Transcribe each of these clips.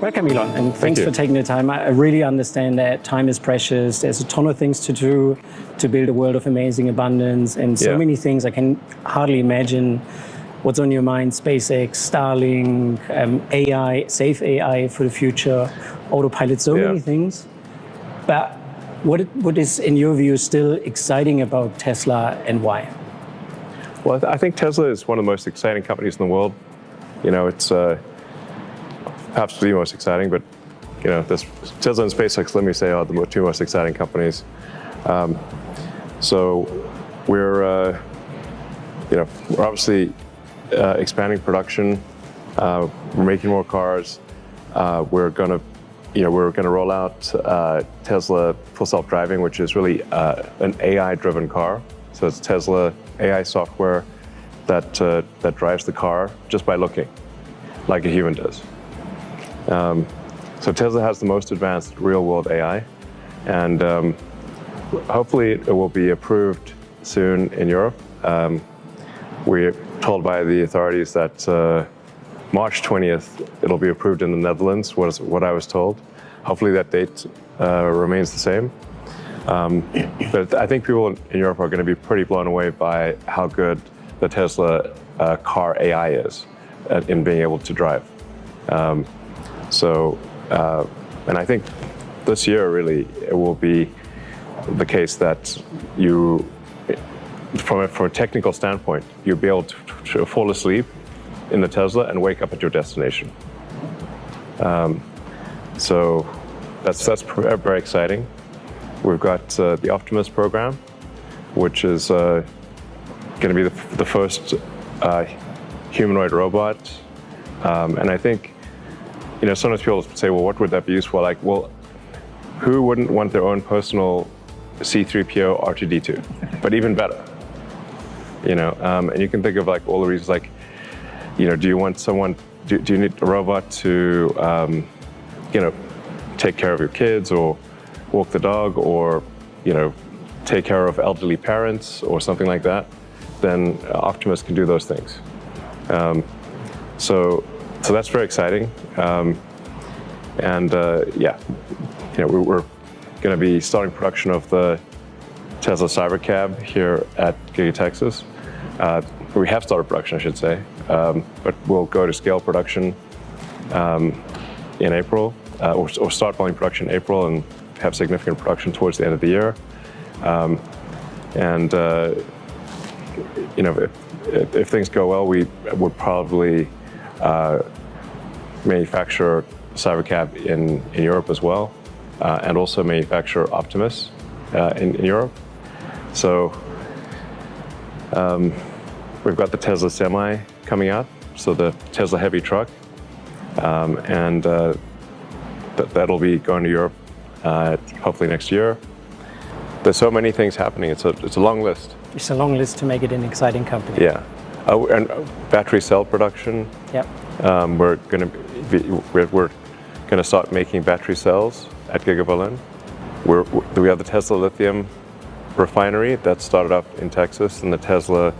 Welcome, Elon, and thanks for taking the time. I really understand that time is precious. There's a ton of things to do to build a world of amazing abundance, and so many things I can hardly imagine what's on your mind. SpaceX, Starlink, AI, safe AI for the future, autopilot, so many things. But what is, in your view, still exciting about Tesla and why? Well, I think Tesla is one of the most exciting companies in the world. You know, it's perhaps the most exciting, but you know, Tesla and SpaceX, let me say, are the two most exciting companies. So we're obviously expanding production. We're making more cars. We're gonna roll out Tesla Full Self-Driving, which is really an AI-driven car. So it's Tesla AI software that drives the car just by looking, like a human does. So Tesla has the most advanced real-world AI, and hopefully it will be approved soon in Europe. We're told by the authorities that March 20th it'll be approved in the Netherlands, was what I was told. Hopefully that date remains the same. But I think people in Europe are going to be pretty blown away by how good the Tesla car AI is in being able to drive. And I think this year really it will be the case that you, from a technical standpoint, you'll be able to fall asleep in the Tesla and wake up at your destination. So that's very exciting. We've got the Optimus program, which is going to be the first humanoid robot. And I think, you know, sometimes people say, well, what would that be used for? Like, well, who wouldn't want their own personal C-3PO R2-D2? But even better, you know, and you can think of like all the reasons, like, you know, do you want someone, do you need a robot to, you know, take care of your kids or walk the dog or, you know, take care of elderly parents or something like that? Then Optimus can do those things. So that's very exciting. Yeah, you know, we're going to be starting production of the Tesla Cybercab here at Giga Texas. We have started production, I should say, but we'll go to scale production in April, or start volume production in April and have significant production towards the end of the year. You know, if things go well, we would probably manufacture Cybercab in Europe as well, and also manufacture Optimus in Europe. So we've got the Tesla Semi coming out, so the Tesla heavy truck, and that'll be going to Europe hopefully next year. There's so many things happening. It's a long list. It's a long list to make it an exciting company. Yeah. And battery cell production. Yep. We're going to start making battery cells at Giga Berlin. We have the Tesla lithium refinery that started up in Texas, and the Tesla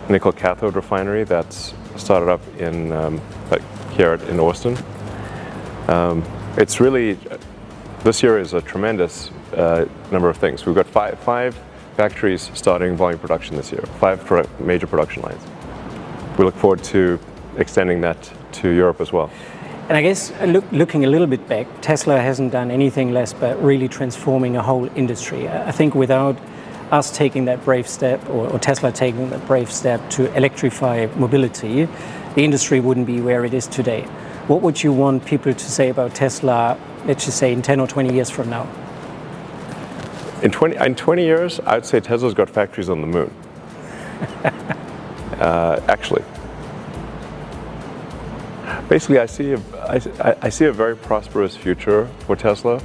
nickel cathode refinery that's started up in here in Austin. It's really, this year is a tremendous number of things. We've got five factories starting volume production this year, 5 major production lines. We look forward to extending that to Europe as well. And I guess looking a little bit back, Tesla hasn't done anything less but really transforming a whole industry. I think without us taking that brave step, or Tesla taking that brave step to electrify mobility, the industry wouldn't be where it is today. What would you want people to say about Tesla, let's just say in 10 or 20 years from now? In 20 years, I'd say Tesla's got factories on the moon. Actually. Basically, I see a very prosperous future for Tesla.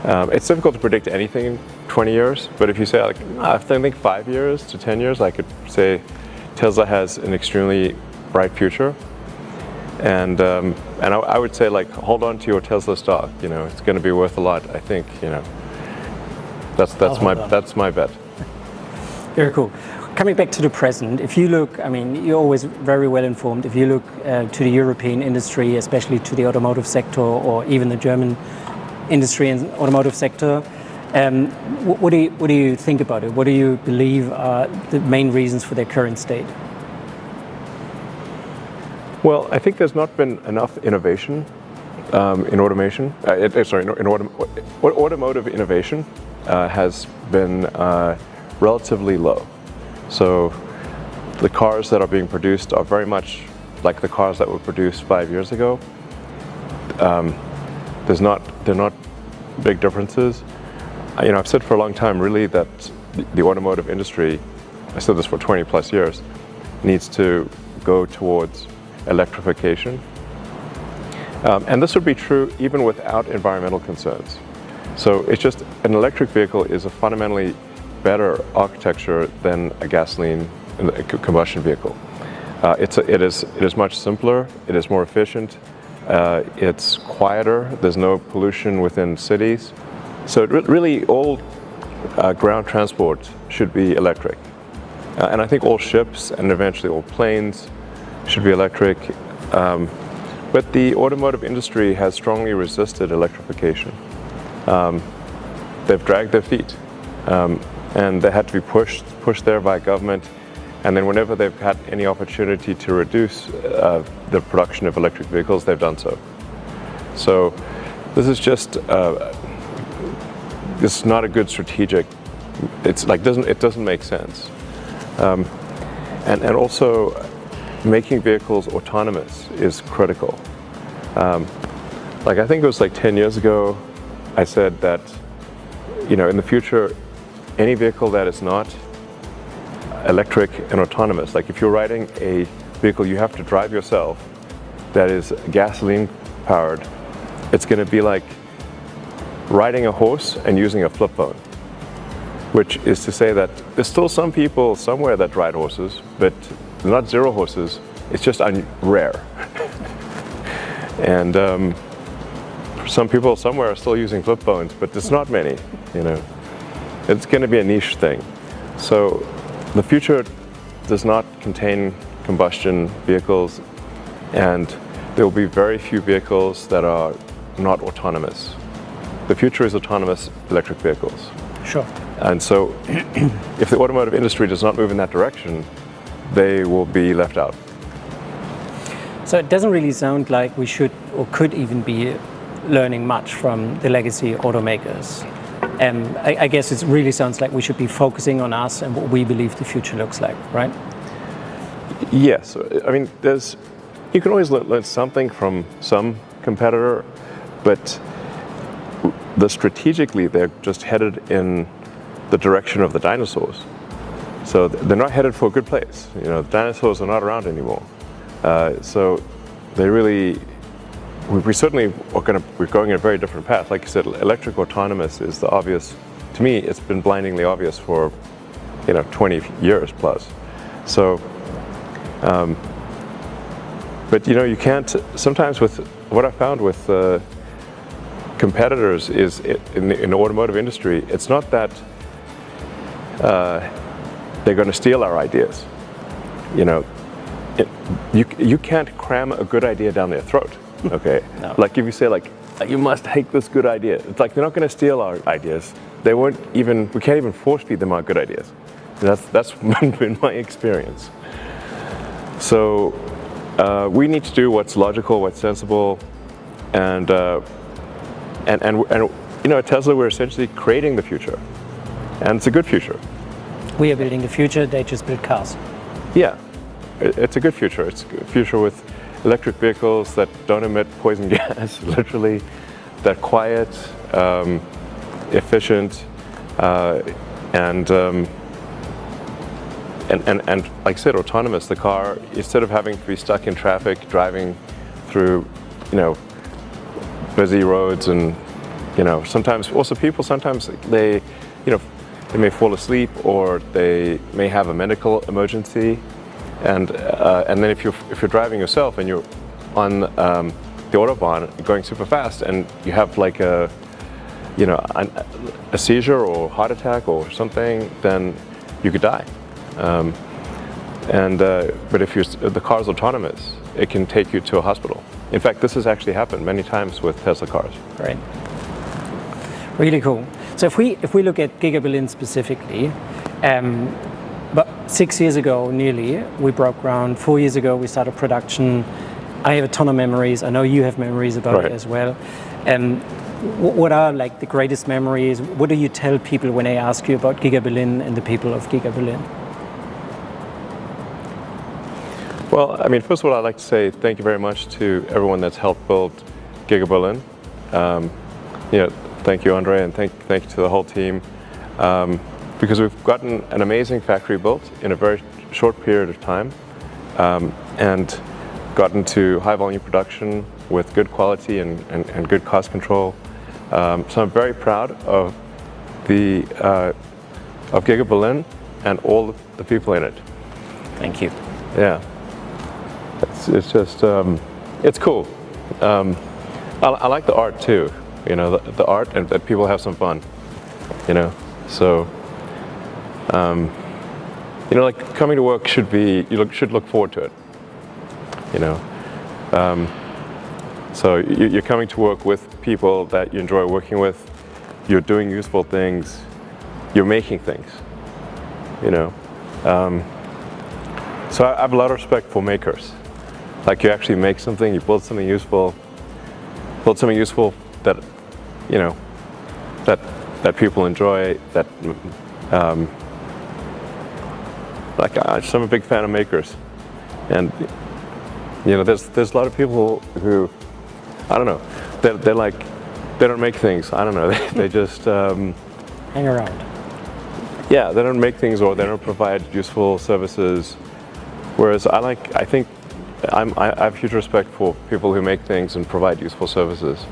It's difficult to predict anything in 20 years, but if you say, like, I think 5 years to 10 years, I could say Tesla has an extremely bright future. And I would say, like, hold on to your Tesla stock. You know, it's going to be worth a lot. I think, you know, that's my bet. Very cool. Coming back to the present, if you look, I mean, you're always very well informed. If you look to the European industry, especially to the automotive sector, or even the German industry and automotive sector, what do you think about it? What do you believe are the main reasons for their current state? Well, I think there's not been enough innovation in automation. Automotive innovation has been relatively low. So the cars that are being produced are very much like the cars that were produced 5 years ago. They're not big differences. I've said for a long time, really, that the automotive industry, I said this for 20 plus years, needs to go towards electrification. And this would be true even without environmental concerns. So it's just an electric vehicle is a fundamentally better architecture than a gasoline combustion vehicle. It is much simpler, it is more efficient, it's quieter, there's no pollution within cities. So really all ground transport should be electric. And I think all ships and eventually all planes should be electric. But the automotive industry has strongly resisted electrification. They've dragged their feet. And they had to be pushed there by government. And then whenever they've had any opportunity to reduce the production of electric vehicles, they've done so. So this is just, this is not a good strategic, it doesn't make sense. And also making vehicles autonomous is critical. I think it was 10 years ago, I said that, in the future, any vehicle that is not electric and autonomous, like if you're riding a vehicle you have to drive yourself that is gasoline powered, it's going to be like riding a horse and using a flip phone, which is to say that there's still some people somewhere that ride horses, but not zero horses, it's just rare. And some people somewhere are still using flip phones, but there's not many, It's going to be a niche thing. So the future does not contain combustion vehicles, and there will be very few vehicles that are not autonomous. The future is autonomous electric vehicles. Sure. And so if the automotive industry does not move in that direction, they will be left out. So it doesn't really sound like we should or could even be learning much from the legacy automakers. I guess it really sounds like we should be focusing on us and what we believe the future looks like, right? Yes. I mean, you can always learn something from some competitor, but strategically they're just headed in the direction of the dinosaurs. So they're not headed for a good place. The dinosaurs are not around anymore. So they really, we certainly we're going in a very different path. Like you said, electric autonomous is the obvious. To me, it's been blindingly obvious for 20 years plus. So, but you can't. Sometimes with what I found with competitors is in the automotive industry, it's not that they're going to steal our ideas. You can't cram a good idea down their throat. Okay. No. Like if you say you must take this good idea, it's like they're not going to steal our ideas. They won't even. We can't even force feed them our good ideas. That's been my experience. So we need to do what's logical, what's sensible, and at Tesla we're essentially creating the future, and it's a good future. We are building the future. They just build cars. Yeah, it's a good future. It's a future with electric vehicles that don't emit poison gas, literally, that quiet, efficient, and like I said, autonomous. The car, instead of having to be stuck in traffic, driving through, busy roads, and sometimes also people they may fall asleep or they may have a medical emergency. And then if you're driving yourself and you're on the Autobahn going super fast and you have a seizure or heart attack or something, then you could die. But if the car's autonomous, it can take you to a hospital. In fact, this has actually happened many times with Tesla cars. Great. Really cool. So if we look at Giga Berlin specifically, but 6 years ago, nearly, we broke ground. 4 years ago, we started production. I have a ton of memories. I know you have memories about it as well. What are like the greatest memories? What do you tell people when they ask you about Giga Berlin and the people of Giga Berlin? Well, I mean, first of all, I'd like to say thank you very much to everyone that's helped build Giga Berlin. Thank you, André, and thank you to the whole team. Because we've gotten an amazing factory built in a very short period of time, and gotten to high volume production with good quality and good cost control. So I'm very proud of of Giga Berlin and all the people in it. Thank you. Yeah, it's just it's cool. I like the art too. The art, and that people have some fun. So. Like coming to work should look forward to it. So you're coming to work with people that you enjoy working with. You're doing useful things. You're making things. So I have a lot of respect for makers. Like, you actually make something, you build something useful. Build something useful that that people enjoy. That. I'm a big fan of makers, and there's a lot of people who, I don't know, they don't make things. I don't know, they just hang around. Yeah, they don't make things, or they don't provide useful services. Whereas I have huge respect for people who make things and provide useful services.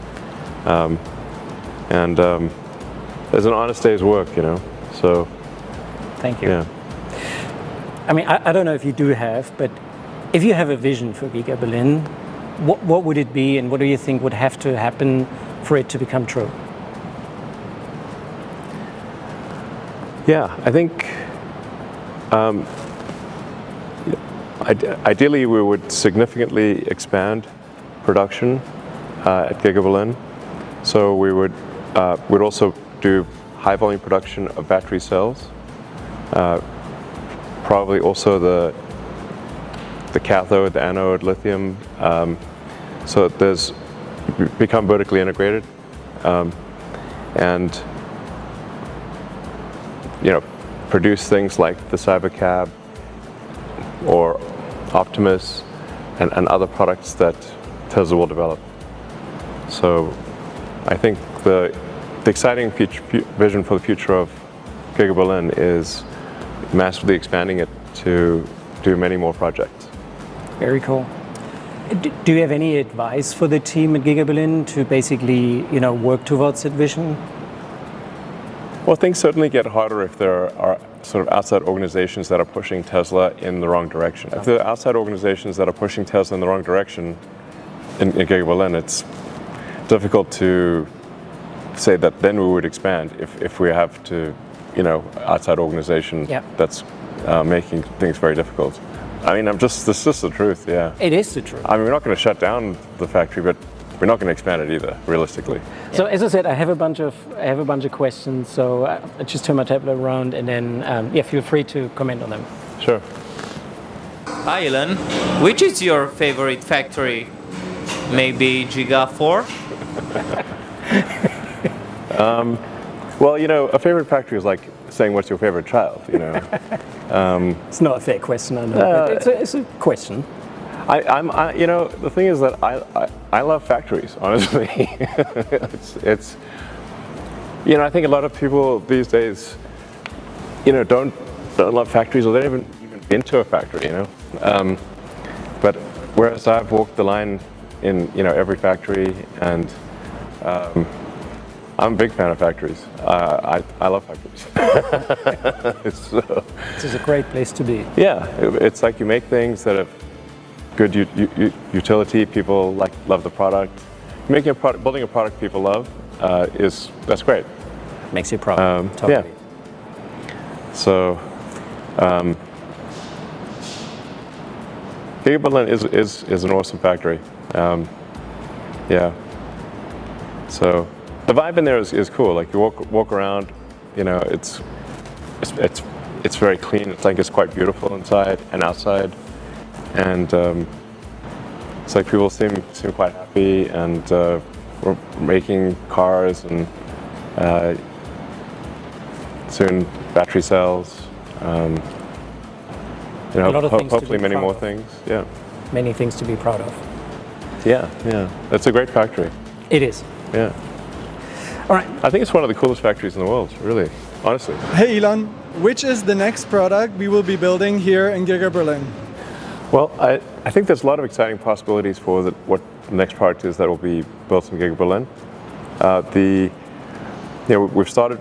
There's an honest day's work, So. Thank you. Yeah. I mean, I don't know if you do have, but if you have a vision for Giga Berlin, what would it be, and what do you think would have to happen for it to become true? Yeah, I think ideally we would significantly expand production at Giga Berlin. So we'd also do high volume production of battery cells. Probably also the cathode, the anode, lithium. So there's become vertically integrated, and produce things like the Cybercab or Optimus and other products that Tesla will develop. So I think the exciting vision for the future of Giga Berlin is massively expanding it to do many more projects. Very cool. Do you have any advice for the team at Giga Berlin to basically, work towards that vision? Well, things certainly get harder if there are sort of outside organizations that are pushing Tesla in the wrong direction. If there are outside organizations that are pushing Tesla in the wrong direction in Giga Berlin, it's difficult to say that then we would expand if we have to, outside organization that's making things very difficult. I mean, this is just the truth, yeah. It is the truth. I mean, we're not going to shut down the factory, but we're not going to expand it either, realistically. So as I said, I have a bunch of questions. So I just turn my tablet around, and then feel free to comment on them. Sure. Hi, Elon. Which is your favorite factory? Maybe Giga 4? Well, a favorite factory is like saying what's your favorite child, It's not a fair question, I know, but it's a question. The thing is that I love factories, honestly. it's I think a lot of people these days, don't love factories, or they haven't even been to a factory, But whereas I've walked the line in every factory, and I'm a big fan of factories. I love factories. This is a great place to be. Yeah, it's like you make things that have good utility. People love the product. Making a product, building a product people love, that's great. Makes you proud. Totally. Yeah. So, Giga Berlin is an awesome factory. Yeah. So the vibe in there is cool. Like you walk around, you know, it's very clean. It's like it's quite beautiful inside and outside, and it's like people seem quite happy, and we're making cars and soon battery cells. You know, a lot of things hopefully to be many proud more of. things. Yeah. Many things to be proud of. Yeah. That's a great factory. It is. Yeah. All right. I think it's one of the coolest factories in the world, really, honestly. Hey Elon, which is the next product we will be building here in Giga Berlin? Well, I think there's a lot of exciting possibilities for what the next product is that will be built in Giga Berlin. We've started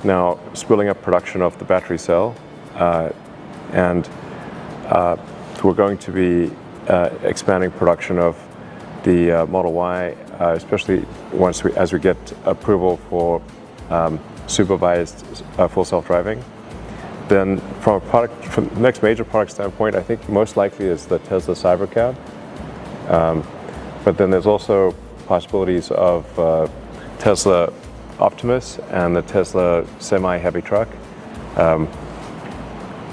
now spooling up production of the battery cell, and we're going to be expanding production of the Model Y, especially as we get approval for supervised full self-driving. Then from the next major product standpoint, I think most likely is the Tesla Cybercab. But then there's also possibilities of Tesla Optimus and the Tesla semi-heavy truck.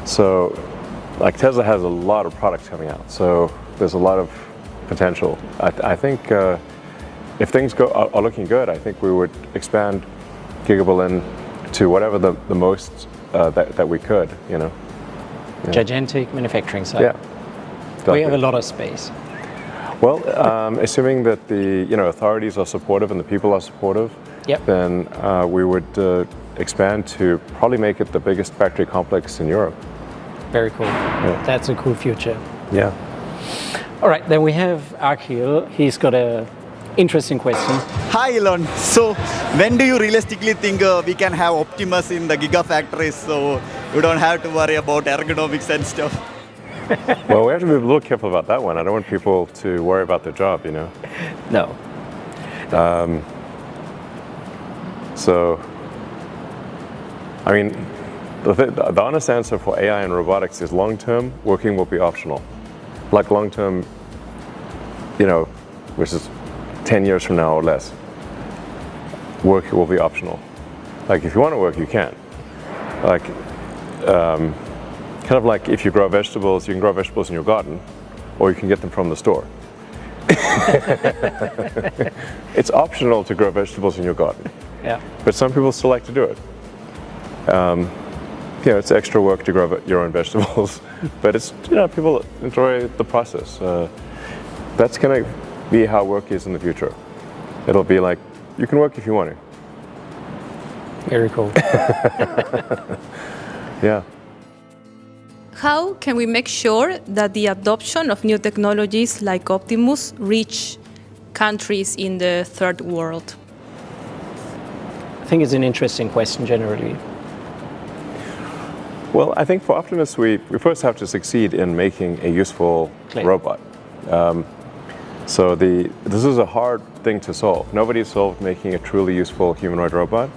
So like Tesla has a lot of products coming out, so there's a lot of potential. I think if things are looking good, I think we would expand Giga Berlin to whatever the most that we could, you know. Yeah. Gigantic manufacturing site. Yeah. We have a lot of space. Well, assuming that the authorities are supportive and the people are supportive, Yep. then we would expand to probably make it the biggest factory complex in Europe. Very cool. Yeah. That's a cool future. Yeah. All right, then we have Akhil. He's got a interesting question. Hi Elon. So when do you realistically think we can have Optimus in the Gigafactories, so you don't have to worry about ergonomics and stuff? Well, we have to be a little careful about that one. I don't want people to worry about their job, you know. No. So, I mean, the honest answer for AI and robotics is long-term, working will be optional. Like long-term, you know, which is 10 years from now or less, work will be optional. Like if you want to work, you can. Like, kind of like if you grow vegetables, you can grow vegetables in your garden, or you can get them from the store. It's optional to grow vegetables in your garden. Yeah. But some people still like to do it. You know, it's extra work to grow your own vegetables, but it's, you know, people enjoy the process. That's going to be how work is in the future. It'll be like, you can work if you want to. Very cool. Yeah. How can we make sure that the adoption of new technologies like Optimus reach countries in the third world? I think it's an interesting question generally. Well, I think for Optimus, we first have to succeed in making a useful robot. So this is a hard thing to solve. Nobody solved making a truly useful humanoid robot.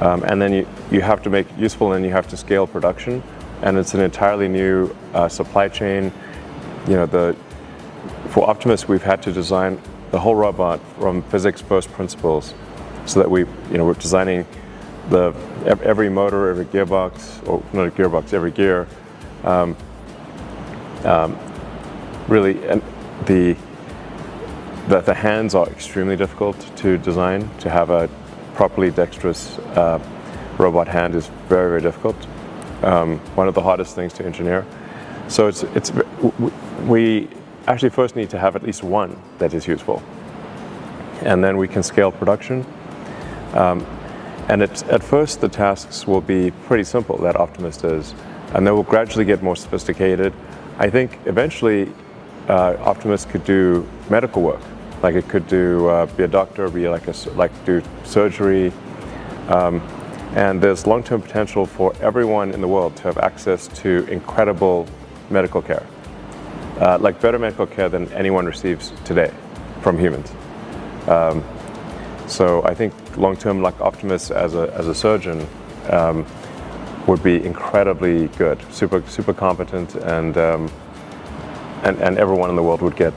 And then you have to make it useful, and you have to scale production. And it's an entirely new supply chain. You know, for Optimus, we've had to design the whole robot from physics first principles, so that we're designing every motor, every gearbox, or not a gearbox, every gear. Really, and the hands are extremely difficult to design. To have a properly dexterous robot hand is very, very difficult. One of the hardest things to engineer. So we actually first need to have at least one that is useful, and then we can scale production. And at first the tasks will be pretty simple, that Optimus does, and they will gradually get more sophisticated. I think eventually Optimus could do medical work, like it could be a doctor, do surgery. And there's long-term potential for everyone in the world to have access to incredible medical care, like better medical care than anyone receives today from humans. So I think long-term, like Optimus as a surgeon, would be incredibly good, super competent, and and everyone in the world would get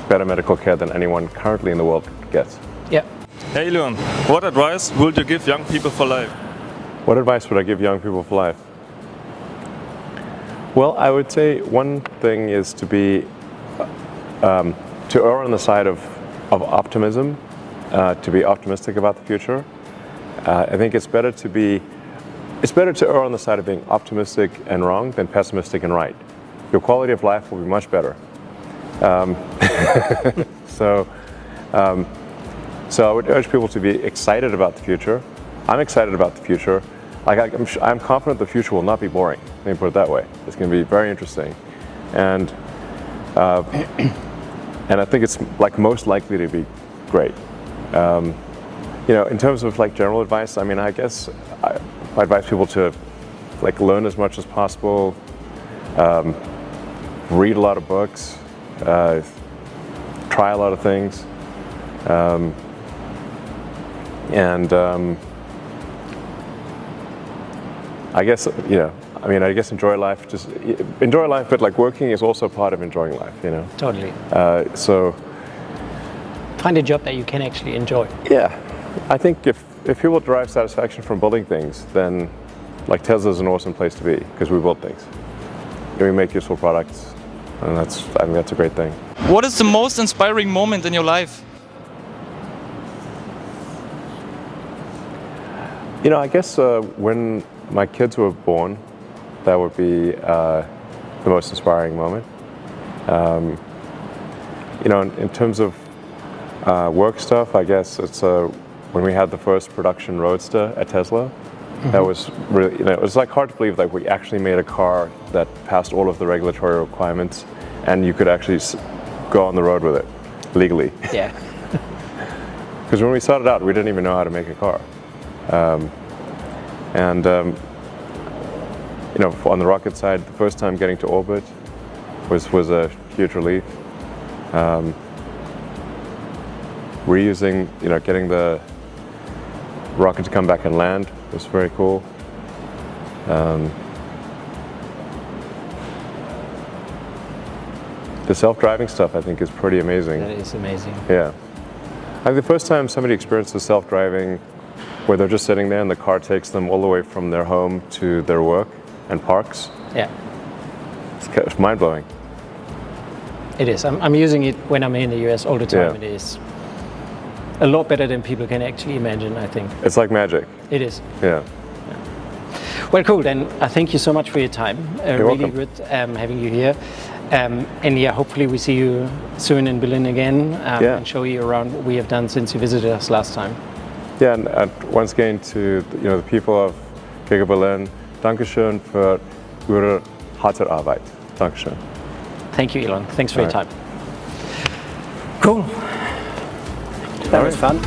better medical care than anyone currently in the world gets. Yeah. Hey Elon, what advice would you give young people for life? What advice would I give young people for life? Well, I would say one thing is to be to err on the side of optimism, to be optimistic about the future. I think it's better to err on the side of being optimistic and wrong than pessimistic and right. Your quality of life will be much better. So I would urge people to be excited about the future. I'm excited about the future. I'm confident the future will not be boring. Let me put it that way. It's going to be very interesting, and I think it's like most likely to be great. In terms of like general advice, I mean, I guess I advise people to like learn as much as possible, read a lot of books, try a lot of things, I guess I guess enjoy life. Just enjoy life, but like working is also part of enjoying life. Totally. So find a job that you can actually enjoy. Yeah, I think if people derive satisfaction from building things, then like Tesla is an awesome place to be because we build things. We make useful products, and I think that's a great thing. What is the most inspiring moment in your life? I guess when my kids were born, that would be the most inspiring moment. In terms of work stuff, I guess it's when we had the first production Roadster at Tesla. That was really, it was like hard to believe that we actually made a car that passed all of the regulatory requirements, and you could actually go on the road with it legally. Yeah. Because when we started out, we didn't even know how to make a car. On the rocket side, the first time getting to orbit was a huge relief. Reusing, getting the rocket to come back and land was very cool. The self-driving stuff, I think, is pretty amazing. That is amazing. Yeah. The first time somebody experiences self-driving, where they're just sitting there and the car takes them all the way from their home to their work and parks. Yeah. It's mind-blowing. It is. I'm using it when I'm in the US all the time. Yeah. It is a lot better than people can actually imagine, I think. It's like magic. It is. Yeah. Well, cool. Then thank you so much for your time. You're really welcome. good having you here. And yeah, hopefully we see you soon in Berlin again and show you around what we have done since you visited us last time. Yeah, and once again to the people of Giga Berlin, Dankeschön für Ihre harte Arbeit. Dankeschön. Thank you, Elon. Thanks for your All time. Cool. That was fun.